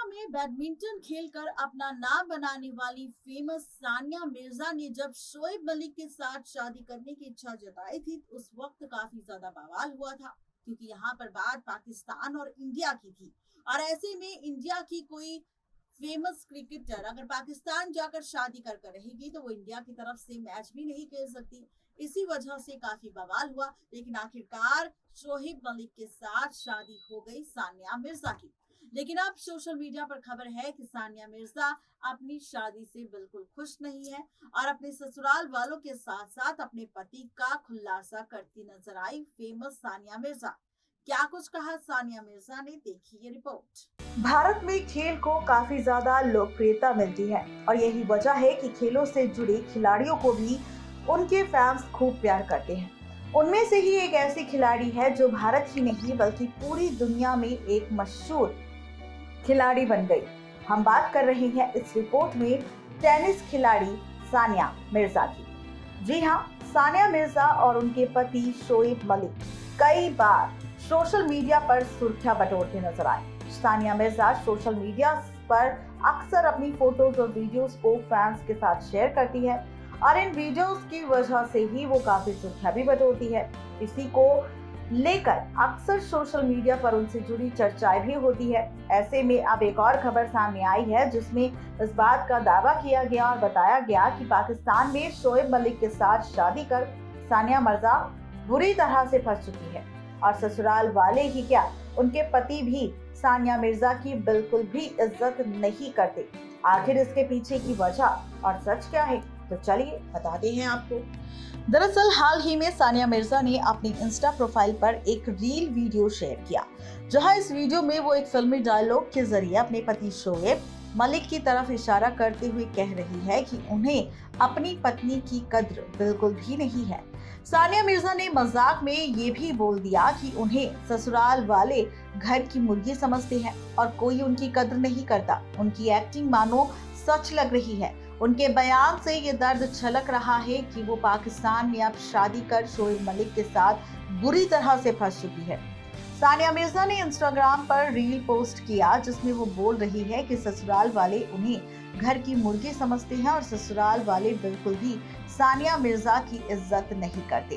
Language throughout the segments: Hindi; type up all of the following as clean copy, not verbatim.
में बैडमिंटन खेलकर अपना नाम बनाने वाली फेमस सानिया मिर्जा ने जब शोएब मलिक के साथ शादी करने की इच्छा जताई थी, उस वक्त काफी ज्यादा बवाल हुआ था। क्योंकि यहाँ पर बात पाकिस्तान और इंडिया की थी। और ऐसे में इंडिया की कोई फेमस क्रिकेटर अगर पाकिस्तान जाकर शादी कर कर रहेगी तो वो इंडिया की तरफ से मैच भी नहीं खेल सकती। इसी वजह से काफी बवाल हुआ, लेकिन आखिरकार शोएब मलिक के साथ शादी हो गई सानिया मिर्जा की। लेकिन अब सोशल मीडिया पर खबर है कि सानिया मिर्जा अपनी शादी से बिल्कुल खुश नहीं है और अपने ससुराल वालों के साथ साथ अपने पति का खुलासा करती नजर आई फेमस सानिया मिर्जा। क्या कुछ कहा सानिया मिर्जा ने, देखिए ये रिपोर्ट। भारत में खेल को काफी ज्यादा लोकप्रियता मिलती है और यही वजह है कि खेलों से जुड़े खिलाड़ियों को भी उनके फैंस खूब प्यार करते हैं। उनमें से ही एक ऐसी खिलाड़ी है जो भारत ही नहीं बल्कि पूरी दुनिया में एक मशहूर खिलाड़ी बन गई। हम बात कर रहे हैं इस रिपोर्ट में टेनिस खिलाड़ी सानिया मिर्जा की। जी हाँ, सानिया मिर्जा और उनके पति शोएब मलिक कई बार सोशल मीडिया पर सुर्खियां बटोरते नजर आए। सानिया मिर्जा सोशल मीडिया पर अक्सर अपनी फोटोज और वीडियोस को फैंस के साथ शेयर करती है और इन वीडियोस की वजह से ही वो काफी सुर्खियां भी बटोरती है। इसी को लेकर अक्सर सोशल मीडिया पर उनसे जुड़ी चर्चाएं भी होती है। ऐसे में अब एक और खबर सामने आई है जिसमें इस बात का दावा किया गया और बताया गया कि पाकिस्तान में शोएब मलिक के साथ शादी कर सानिया मिर्जा बुरी तरह से फंस चुकी है और ससुराल वाले ही क्या, उनके पति भी सानिया मिर्जा की बिल्कुल भी इज्जत नहीं करते। आखिर इसके पीछे की वजह और सच क्या है, तो चलिए बताते हैं आपको। दरअसल हाल ही में सानिया मिर्जा ने अपनी इंस्टा प्रोफाइल पर एक रील वीडियो शेयर किया, जहां इस वीडियो में वो एक फिल्मी डायलॉग के जरिए अपने पति शोएब मलिक की तरफ इशारा करते हुए कह रही है कि उन्हें अपनी पत्नी की कद्र बिल्कुल भी नहीं है। सानिया मिर्जा ने मजाक में ये भी बोल दिया कि उन्हें ससुराल वाले घर की मुर्गी समझते हैं और कोई उनकी कद्र नहीं करता। उनकी एक्टिंग मानो सच लग रही है। उनके बयान से ये दर्द छलक रहा है कि वो पाकिस्तान में अब शादी कर शोएब मलिक के साथ बुरी तरह से फंस चुकी है। सानिया मिर्जा ने इंस्टाग्राम पर रील पोस्ट किया जिसमें वो बोल रही है कि ससुराल वाले उन्हें घर की मुर्गी समझते हैं और ससुराल वाले बिल्कुल भी सानिया मिर्जा की इज्जत नहीं करते।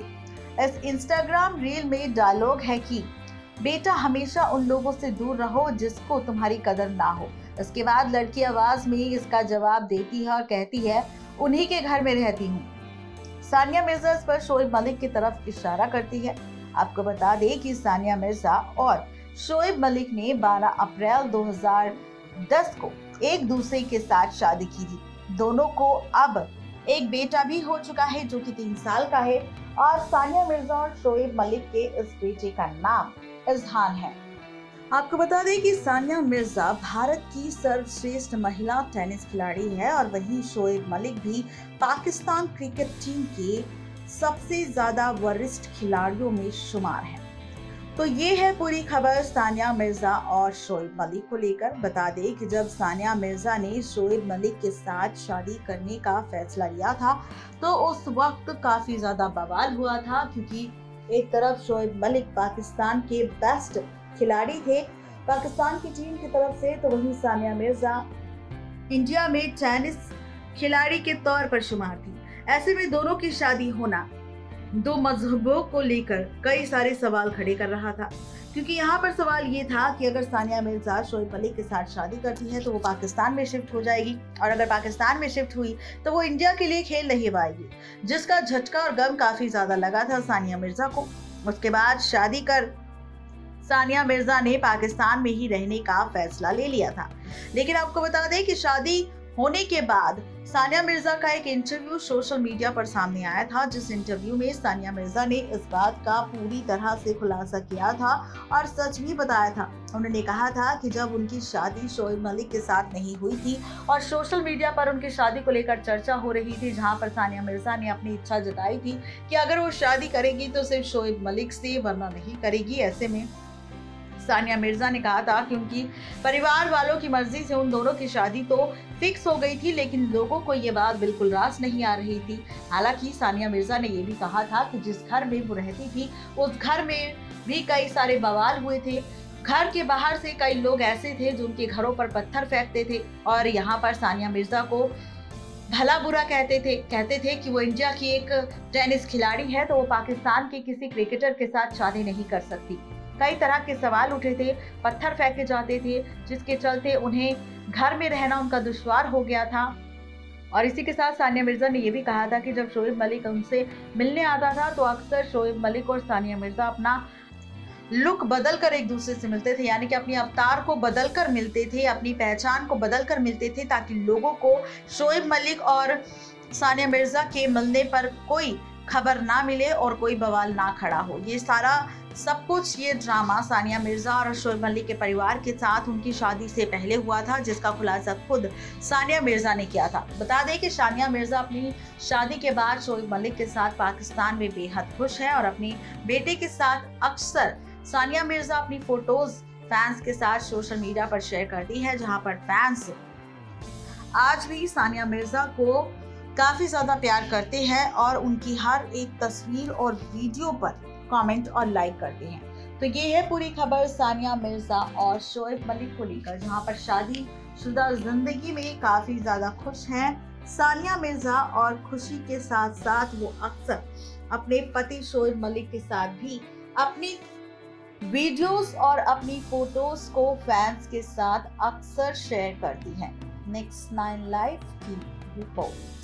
इस इंस्टाग्राम रील में डायलॉग है कि बेटा हमेशा उन लोगों से दूर रहो जिसको तुम्हारी कदर ना हो। इसके बाद लड़की आवाज में इसका जवाब देती है और कहती है उन्हीं के घर में रहती हूँ। सानिया मिर्जा इस पर शोएब मलिक की तरफ इशारा करती है। आपको बता दें कि सानिया मिर्जा और शोएब मलिक ने 12 अप्रैल 2010 को एक दूसरे के साथ शादी की थी। दोनों को अब एक बेटा भी हो चुका है जो कि 3 साल का है और सानिया मिर्जा और शोएब मलिक के इस बेटे का नाम इज़हान है। आपको बता दें कि सानिया मिर्जा भारत की सर्वश्रेष्ठ महिला टेनिस खिलाड़ी है और वहीं शोएब मलिक भी पाकिस्तान क्रिकेट टीम के सबसे ज्यादा वरिष्ठ खिलाड़ियों में शुमार है। तो ये है पूरी खबर सानिया मिर्जा और शोएब मलिक को लेकर। बता दें कि जब सानिया मिर्जा ने शोएब मलिक के साथ शादी करने का फैसला लिया था तो उस वक्त काफी ज्यादा बवाल हुआ था, क्योंकि एक तरफ शोएब मलिक पाकिस्तान के बेस्ट खिलाड़ी थे पाकिस्तान की टीम की तरफ से, तो वहीं सानिया मिर्जा इंडिया में टेनिस खिलाड़ी के तौर पर शुमार थी। ऐसे में दोनों की शादी होना दो मजहबों को लेकर कई सारे सवाल खड़े कर रहा था, क्योंकि यहाँ पर सवाल ये था कि अगर सानिया मिर्जा शोएब मलिक के साथ शादी करती है तो वो पाकिस्तान में शिफ्ट हो जाएगी और अगर पाकिस्तान में शिफ्ट हुई तो वो इंडिया के लिए खेल नहीं पाएगी, जिसका झटका और गम काफी ज्यादा लगा था सानिया मिर्जा को। उसके बाद शादी कर सानिया मिर्जा ने पाकिस्तान में ही रहने का फैसला ले लिया था। लेकिन आपको बता दें कि शादी होने के बाद सानिया मिर्जा का एक इंटरव्यू सोशल मीडिया पर सामने आया था, जिस इंटरव्यू में सानिया मिर्जा ने इस बात का पूरी तरह से खुलासा किया था और सच भी बताया था। उन्होंने कहा था कि जब उनकी शादी शोएब मलिक के साथ नहीं हुई थी और सोशल मीडिया पर उनकी शादी को लेकर चर्चा हो रही थी, जहां पर सानिया मिर्जा ने अपनी इच्छा जताई थी कि अगर वो शादी करेगी तो सिर्फ शोएब मलिक से, वरना नहीं करेगी। ऐसे में सानिया मिर्जा ने कहा था कि उनकी परिवार वालों की मर्जी से उन दोनों की शादी तो फिक्स हो गई थी, लेकिन लोगों को ये बात बिल्कुल रास नहीं आ रही थी। हालांकि सानिया मिर्जा ने ये भी कहा था कि जिस घर में वो रहती थी उस घर में भी कई सारे बवाल हुए थे। घर के बाहर से कई लोग ऐसे थे जो उनके घरों पर पत्थर फेंकते थे और यहाँ पर सानिया मिर्जा को भला बुरा कहते थे कि वो इंडिया की एक टेनिस खिलाड़ी है तो वो पाकिस्तान के किसी क्रिकेटर के साथ शादी नहीं कर सकती। कई तरह के सवाल उठे थे, पत्थर फेंके जाते थे, जिसके चलते उन्हें घर में रहना उनका दुश्वार हो गया था। और इसी के साथ सानिया मिर्जा ने यह भी कहा था कि जब शोएब मलिक उनसे मिलने आता था तो अक्सर शोएब मलिक और सानिया मिर्जा अपना लुक बदल कर एक दूसरे से मिलते थे, यानी कि अपनी अवतार को बदल कर मिलते थे, अपनी पहचान को बदल कर मिलते थे, ताकि लोगों को शोएब मलिक और सानिया मिर्जा के मिलने पर कोई खबर ना मिले और कोई बवाल ना खड़ा हो। ये सारा सब कुछ ये ड्रामा सानिया मिर्जा और शोएब मलिक के परिवार के साथ उनकी शादी से पहले हुआ था, जिसका खुलासा खुद सानिया मिर्जा ने किया था। बता दें कि सानिया मिर्जा अपनी शादी के बाद शोएब मलिक के साथ पाकिस्तान में बेहद खुश है और अपनी बेटे के साथ अक्सर सानिया मिर्जा अपनी फोटोज फैंस के साथ सोशल मीडिया पर शेयर करती है, जहां पर फैंस आज भी सानिया मिर्जा को काफी ज्यादा प्यार करते हैं और उनकी हर एक तस्वीर और वीडियो पर कमेंट और लाइक करते हैं। तो ये है पूरी खबर सानिया मिर्जा और शोएब मलिक को लेकर, जहां पर शादीशुदा जिंदगी में काफी ज्यादा खुश हैं सानिया मिर्जा और खुशी के साथ साथ वो अक्सर अपने पति शोएब मलिक के साथ भी अपनी वीडियोस और अपनी फोटोज को फैंस के साथ अक्सर शेयर करती हैं। नेक्स्ट 9 लाइव की रिपोर्ट।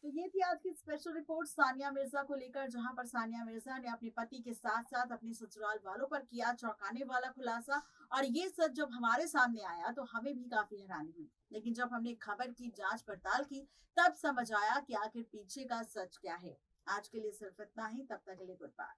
तो ये थी आज की स्पेशल रिपोर्ट सानिया मिर्जा को लेकर, जहां पर सानिया मिर्जा ने अपने पति के साथ साथ अपने ससुराल वालों पर किया चौंकाने वाला खुलासा। और ये सच जब हमारे सामने आया तो हमें भी काफी हैरानी हुई, लेकिन जब हमने खबर की जांच पड़ताल की तब समझ आया कि आखिर पीछे का सच क्या है। आज के लिए सिर्फ इतना ही, तब तक के लिए गुड बाय।